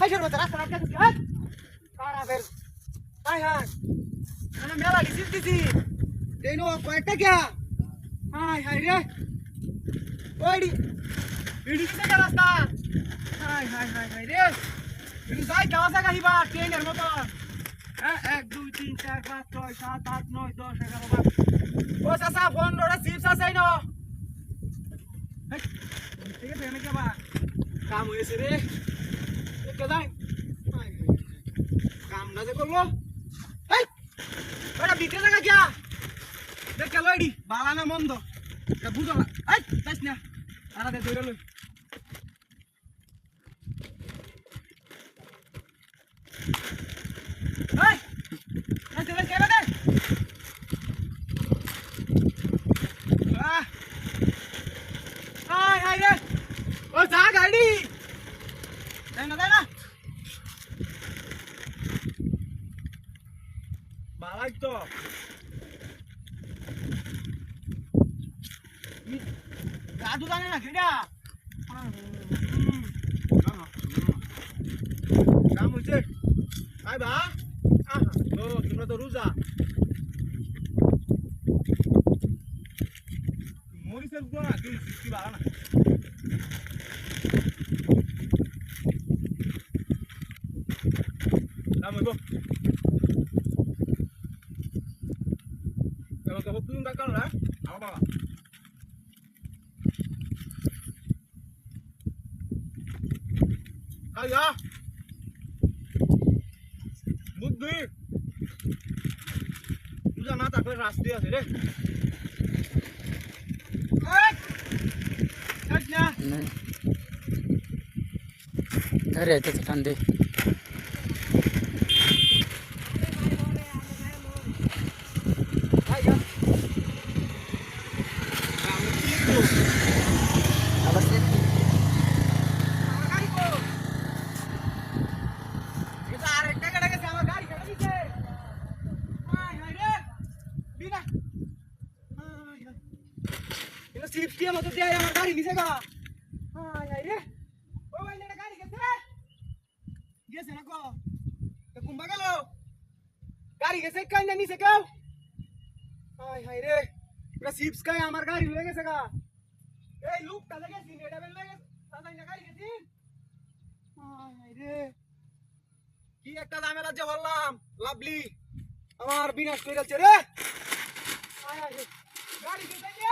হাইসের মধ্যে রাস্তা রাখতে দিছি হাই কারা ফের হাই হাই মানে মেলা ডিসিস দিছি দেইনো কয়টা কি হাই হাই রে ওইডি ভিডি কিতে গেল রাস্তা হাই হাই হাই হাই রে ভিডি যাই কাওয়া গাহিবা ট্রেনের মতো হ্যাঁ 1 2 3 4 5 6 7 8 9 10 11 12 ও চাচা ফোন রে চিপস আছে না ঠিক আছে এনে কেবা কাম হয়েছে রে কে যাই কাম না যে করলো এই ওটা বিক্রে জায়গা কি দেখ কে লইডি বালা না মন্দ এটা বুঝো না এই যাস না আরা দে ধরে লই এই এই চলে কে রে আয় হাই রে ও যা গাড়ি দেখ না বালাই তো দাদু জানে না কেডা কাম হইছে আই বা ও তোমরা তো রোজা মরিসের গুণ না তুই কি বাড়া না কাম হইব kalau tuh enggak kalah, apa? Ayo, budi, udah mata ke rasti ya sih deh. Katnya, dari itu tanda. Chips দিয়ে মতো দেয় আমার গাড়ি নিচে গা হাই হাই রে ও ভাই এটা গাড়ি গেছে না কো তো কুম্বা গেল গাড়ি গেছে কাই না নিচে গাও হাই হাই রে এটা চিপস খাই আমার গাড়ি হয়ে গেছে গা এই লুকটা দেখেছিস এটা বেল লাগে তাই না গাড়ি গেছিস হাই হাই রে কি একটা ঝামেলা যে বললাম লাভলি আমার বিনাশ কইরাছে রে হাই হাই গাড়ি গেছে